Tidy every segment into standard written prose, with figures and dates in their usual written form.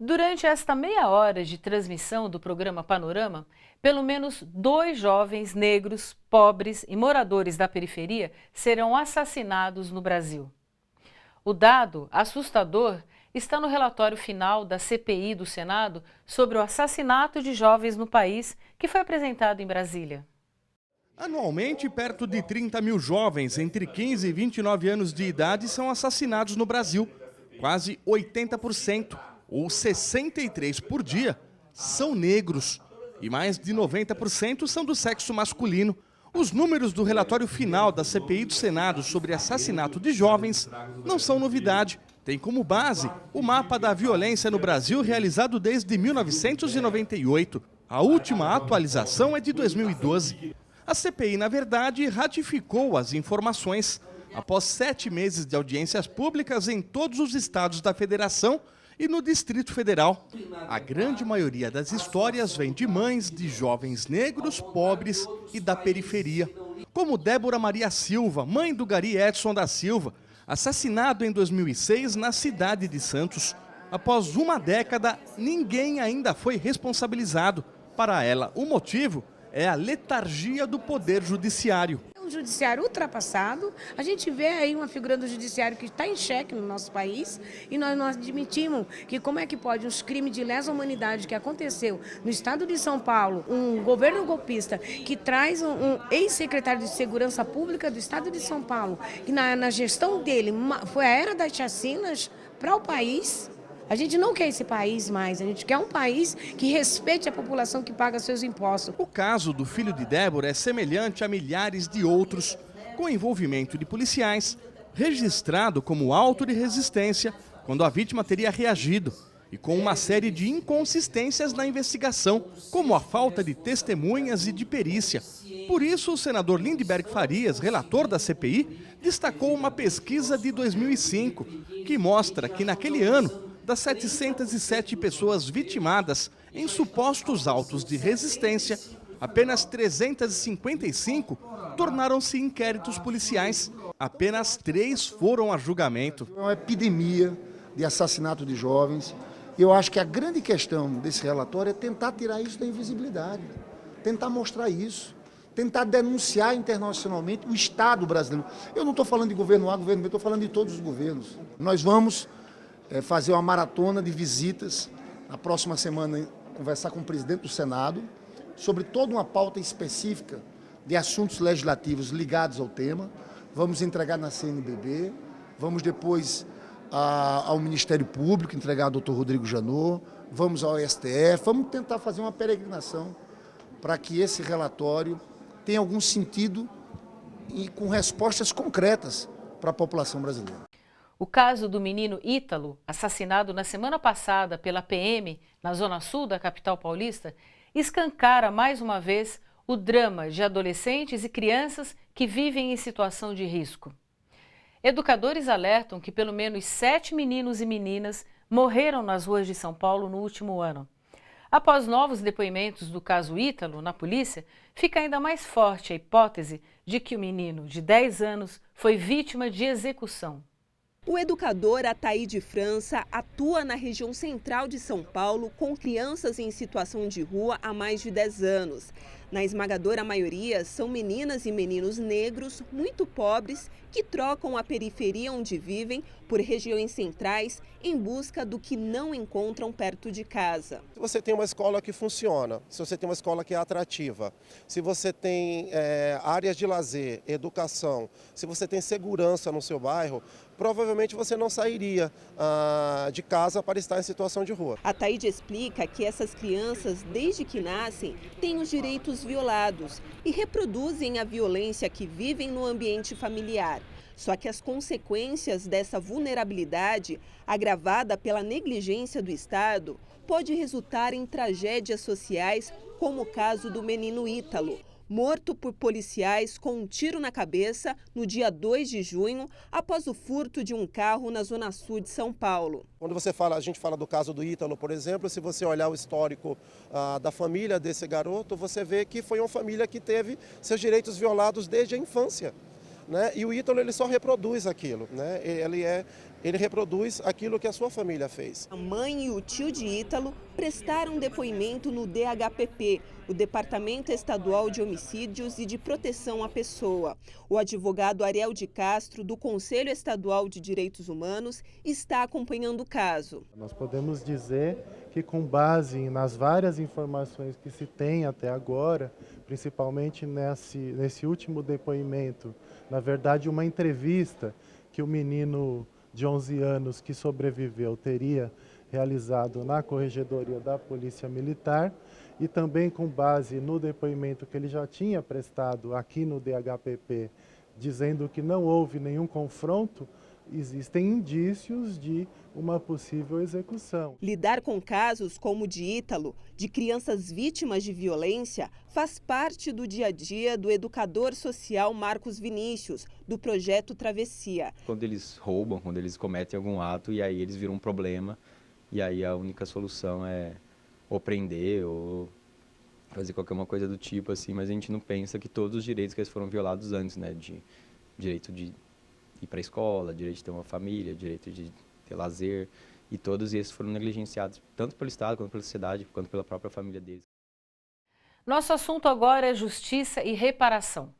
Durante esta meia hora de transmissão do programa Panorama, pelo menos 2 jovens negros, pobres e moradores da periferia serão assassinados no Brasil. O dado assustador está no relatório final da CPI do Senado sobre o assassinato de jovens no país, que foi apresentado em Brasília. Anualmente, perto de 30 mil jovens entre 15 e 29 anos de idade são assassinados no Brasil. Quase 80%, ou 63 por dia, são negros. E mais de 90% são do sexo masculino. Os números do relatório final da CPI do Senado sobre assassinato de jovens não são novidade. Tem como base o mapa da violência no Brasil realizado desde 1998. A última atualização é de 2012. A CPI, na verdade, ratificou as informações após 7 meses de audiências públicas em todos os estados da federação e no Distrito Federal. A grande maioria das histórias vem de mães de jovens negros, pobres e da periferia. Como Débora Maria Silva, mãe do Gari Edson da Silva, assassinado em 2006 na cidade de Santos. Após uma década, ninguém ainda foi responsabilizado. Para ela, o motivo é a letargia do Poder Judiciário. Um judiciário ultrapassado, a gente vê aí uma figura do judiciário que está em xeque no nosso país e nós não admitimos que como é que pode uns crimes de lesa humanidade que aconteceu no estado de São Paulo, um governo golpista que traz um ex-secretário de Segurança Pública do estado de São Paulo, que na gestão dele foi a era das chacinas para o país. A gente não quer esse país mais, a gente quer um país que respeite a população que paga seus impostos. O caso do filho de Débora é semelhante a milhares de outros, com envolvimento de policiais, registrado como auto de resistência, quando a vítima teria reagido, e com uma série de inconsistências na investigação, como a falta de testemunhas e de perícia. Por isso, o senador Lindbergh Farias, relator da CPI, destacou uma pesquisa de 2005, que mostra que naquele ano, das 707 pessoas vitimadas em supostos autos de resistência, apenas 355 tornaram-se inquéritos policiais. Apenas 3 foram a julgamento. É uma epidemia de assassinato de jovens. E eu acho que a grande questão desse relatório é tentar tirar isso da invisibilidade, tentar mostrar isso, tentar denunciar internacionalmente o Estado brasileiro. Eu não estou falando de governo A, governo B, estou falando de todos os governos. Nós vamos fazer uma maratona de visitas, na próxima semana conversar com o presidente do Senado, sobre toda uma pauta específica de assuntos legislativos ligados ao tema. Vamos entregar na CNBB, vamos depois ao Ministério Público, entregar ao Dr. Rodrigo Janot, vamos ao STF, vamos tentar fazer uma peregrinação para que esse relatório tenha algum sentido e com respostas concretas para a população brasileira. O caso do menino Ítalo, assassinado na semana passada pela PM na zona sul da capital paulista, escancara mais uma vez o drama de adolescentes e crianças que vivem em situação de risco. Educadores alertam que pelo menos 7 meninos e meninas morreram nas ruas de São Paulo no último ano. Após novos depoimentos do caso Ítalo na polícia, fica ainda mais forte a hipótese de que o menino de 10 anos foi vítima de execução. O educador Ataíde França atua na região central de São Paulo com crianças em situação de rua há mais de 10 anos. Na esmagadora maioria, são meninas e meninos negros, muito pobres, que trocam a periferia onde vivem por regiões centrais em busca do que não encontram perto de casa. Se você tem uma escola que funciona, se você tem uma escola que é atrativa, se você tem áreas de lazer, educação, se você tem segurança no seu bairro, provavelmente você não sairia de casa para estar em situação de rua. A Taíde explica que essas crianças, desde que nascem, têm os direitos violados e reproduzem a violência que vivem no ambiente familiar. Só que as consequências dessa vulnerabilidade, agravada pela negligência do Estado, pode resultar em tragédias sociais, como o caso do menino Ítalo, morto por policiais com um tiro na cabeça no dia 2 de junho, após o furto de um carro na zona sul de São Paulo. Quando a gente fala do caso do Ítalo, por exemplo, se você olhar o histórico da família desse garoto, você vê que foi uma família que teve seus direitos violados desde a infância. né? E o Ítalo ele só reproduz aquilo, né? Ele reproduz aquilo que a sua família fez. A mãe e o tio de Ítalo prestaram depoimento no DHPP, o Departamento Estadual de Homicídios e de Proteção à Pessoa. O advogado Ariel de Castro, do Conselho Estadual de Direitos Humanos, está acompanhando o caso. Nós podemos dizer que, com base nas várias informações que se tem até agora, principalmente nesse último depoimento, na verdade uma entrevista que o menino de 11 anos que sobreviveu teria realizado na Corregedoria da Polícia Militar, e também com base no depoimento que ele já tinha prestado aqui no DHPP, dizendo que não houve nenhum confronto, existem indícios de uma possível execução. Lidar com casos como o de Ítalo, de crianças vítimas de violência, faz parte do dia a dia do educador social Marcos Vinícius, do projeto Travessia. Quando eles roubam, quando eles cometem algum ato e aí eles viram um problema, e aí a única solução é ou prender ou fazer qualquer uma coisa do tipo assim, mas a gente não pensa que todos os direitos que eles foram violados antes, né, de direito de ir para a escola, direito de ter uma família, direito de ter lazer, e todos esses foram negligenciados, tanto pelo Estado, quanto pela sociedade, quanto pela própria família deles. Nosso assunto agora é justiça e reparação.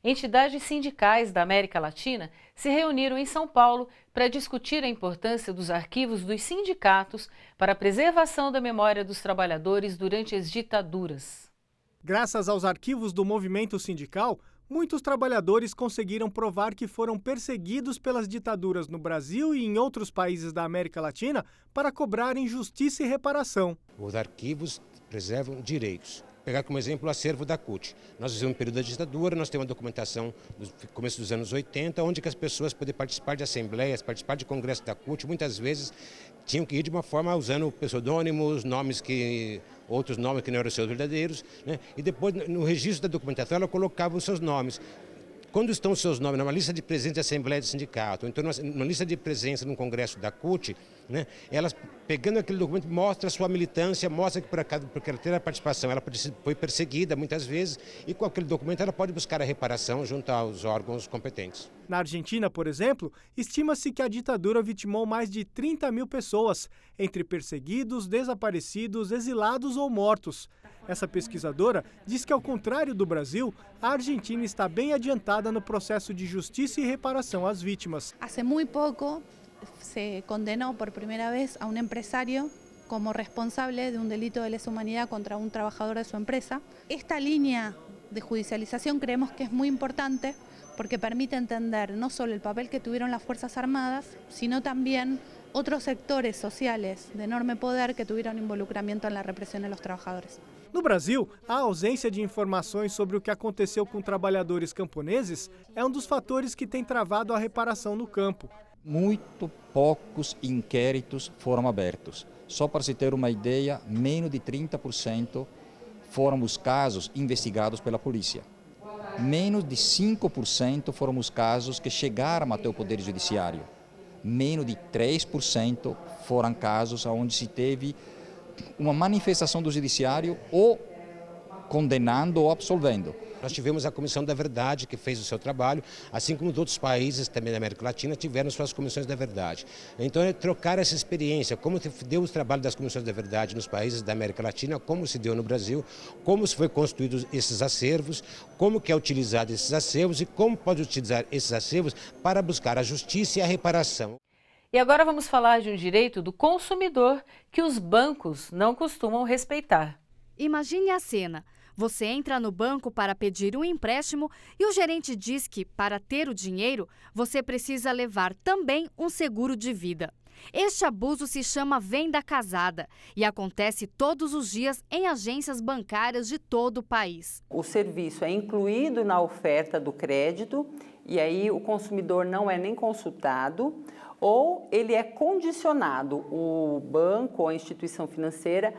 Entidades sindicais da América Latina se reuniram em São Paulo para discutir a importância dos arquivos dos sindicatos para a preservação da memória dos trabalhadores durante as ditaduras. Graças aos arquivos do movimento sindical, muitos trabalhadores conseguiram provar que foram perseguidos pelas ditaduras no Brasil e em outros países da América Latina para cobrarem justiça e reparação. Os arquivos preservam direitos. Pegar como exemplo o acervo da CUT. Nós vivemos um período da ditadura, nós temos uma documentação do começo dos anos 80, onde que as pessoas poderiam participar de assembleias, participar de congresso da CUT, muitas vezes tinham que ir de uma forma usando pseudônimos, outros nomes que não eram seus verdadeiros, né? E depois, no registro da documentação, ela colocava os seus nomes. Quando estão os seus nomes numa lista de presença de assembleia de sindicato, ou então numa lista de presença no congresso da CUT, né, elas, pegando aquele documento, mostra a sua militância, mostra que por ela ter a participação, ela foi perseguida muitas vezes, e com aquele documento ela pode buscar a reparação junto aos órgãos competentes. Na Argentina, por exemplo, estima-se que a ditadura vitimou mais de 30 mil pessoas, entre perseguidos, desaparecidos, exilados ou mortos. Essa pesquisadora diz que, ao contrário do Brasil, a Argentina está bem adiantada no processo de justiça e reparação às vítimas. Hace muy poco se condenó por primera vez a un empresario como responsable de un delito de lesa humanidad contra un trabajador de su empresa. Esta línea de judicialización creemos que es muy importante porque permite entender no solo el papel que tuvieron las Fuerzas Armadas, sino también otros sectores sociales de enorme poder que tuvieron involucramiento en la represión de los trabajadores. No Brasil, a ausência de informações sobre o que aconteceu com trabalhadores camponeses é um dos fatores que tem travado a reparação no campo. Muito poucos inquéritos foram abertos. Só para se ter uma ideia, menos de 30% foram os casos investigados pela polícia. Menos de 5% foram os casos que chegaram até o Poder Judiciário. Menos de 3% foram casos onde se teve uma manifestação do Judiciário ou condenando ou absolvendo. Nós tivemos a Comissão da Verdade, que fez o seu trabalho, assim como outros países também da América Latina tiveram suas Comissões da Verdade. Então é trocar essa experiência, como se deu o trabalho das Comissões da Verdade nos países da América Latina, como se deu no Brasil, como se foi construídos esses acervos, como que é utilizado esses acervos e como pode utilizar esses acervos para buscar a justiça e a reparação. E agora vamos falar de um direito do consumidor que os bancos não costumam respeitar. Imagine a cena. Você entra no banco para pedir um empréstimo e o gerente diz que, para ter o dinheiro, você precisa levar também um seguro de vida. Este abuso se chama venda casada e acontece todos os dias em agências bancárias de todo o país. O serviço é incluído na oferta do crédito e aí o consumidor não é nem consultado ou ele é condicionado. O banco ou a instituição financeira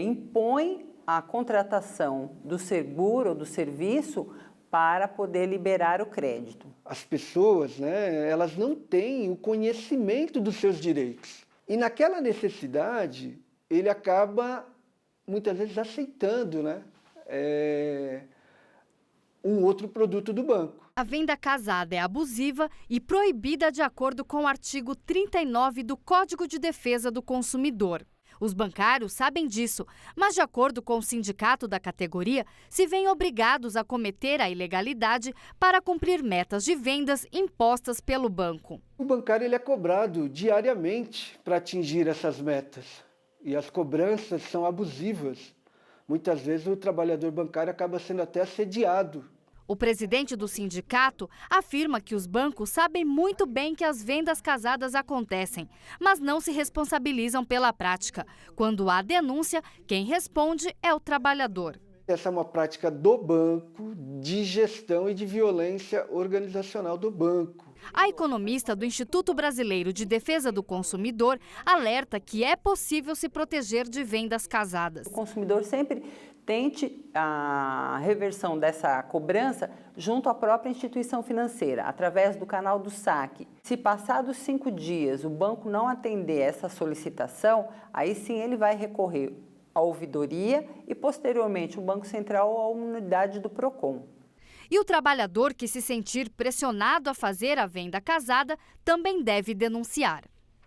impõe a contratação do seguro ou do serviço para poder liberar o crédito. As pessoas, elas não têm o conhecimento dos seus direitos. E naquela necessidade, ele acaba, muitas vezes, aceitando, um outro produto do banco. A venda casada é abusiva e proibida de acordo com o artigo 39 do Código de Defesa do Consumidor. Os bancários sabem disso, mas de acordo com o sindicato da categoria, se veem obrigados a cometer a ilegalidade para cumprir metas de vendas impostas pelo banco. O bancário ele é cobrado diariamente para atingir essas metas e as cobranças são abusivas. Muitas vezes o trabalhador bancário acaba sendo até assediado. O presidente do sindicato afirma que os bancos sabem muito bem que as vendas casadas acontecem, mas não se responsabilizam pela prática. Quando há denúncia, quem responde é o trabalhador. Essa é uma prática do banco, de gestão e de violência organizacional do banco. A economista do Instituto Brasileiro de Defesa do Consumidor alerta que é possível se proteger de vendas casadas. O consumidor sempre tente a reversão dessa cobrança junto à própria instituição financeira, através do canal do saque. Se passados 5 dias o banco não atender essa solicitação, aí sim ele vai recorrer à ouvidoria e posteriormente o Banco Central ou à unidade do PROCON. E o trabalhador que se sentir pressionado a fazer a venda casada também deve denunciar.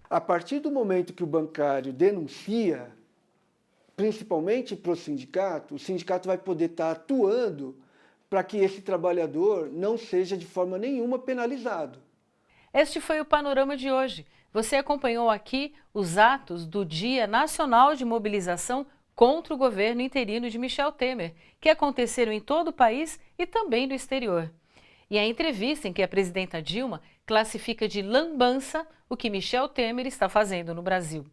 A partir do momento que o bancário denuncia, principalmente para o sindicato vai poder estar atuando para que esse trabalhador não seja de forma nenhuma penalizado. Este foi o Panorama de hoje. Você acompanhou aqui os atos do Dia Nacional de Mobilização contra o governo interino de Michel Temer, que aconteceram em todo o país e também no exterior. E a entrevista em que a presidenta Dilma classifica de lambança o que Michel Temer está fazendo no Brasil.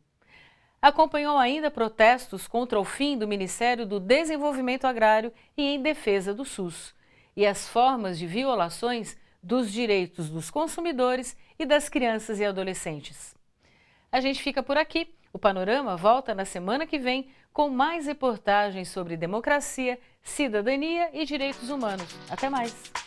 Acompanhou ainda protestos contra o fim do Ministério do Desenvolvimento Agrário e em defesa do SUS, e as formas de violações dos direitos dos consumidores e das crianças e adolescentes. A gente fica por aqui. O Panorama volta na semana que vem com mais reportagens sobre democracia, cidadania e direitos humanos. Até mais!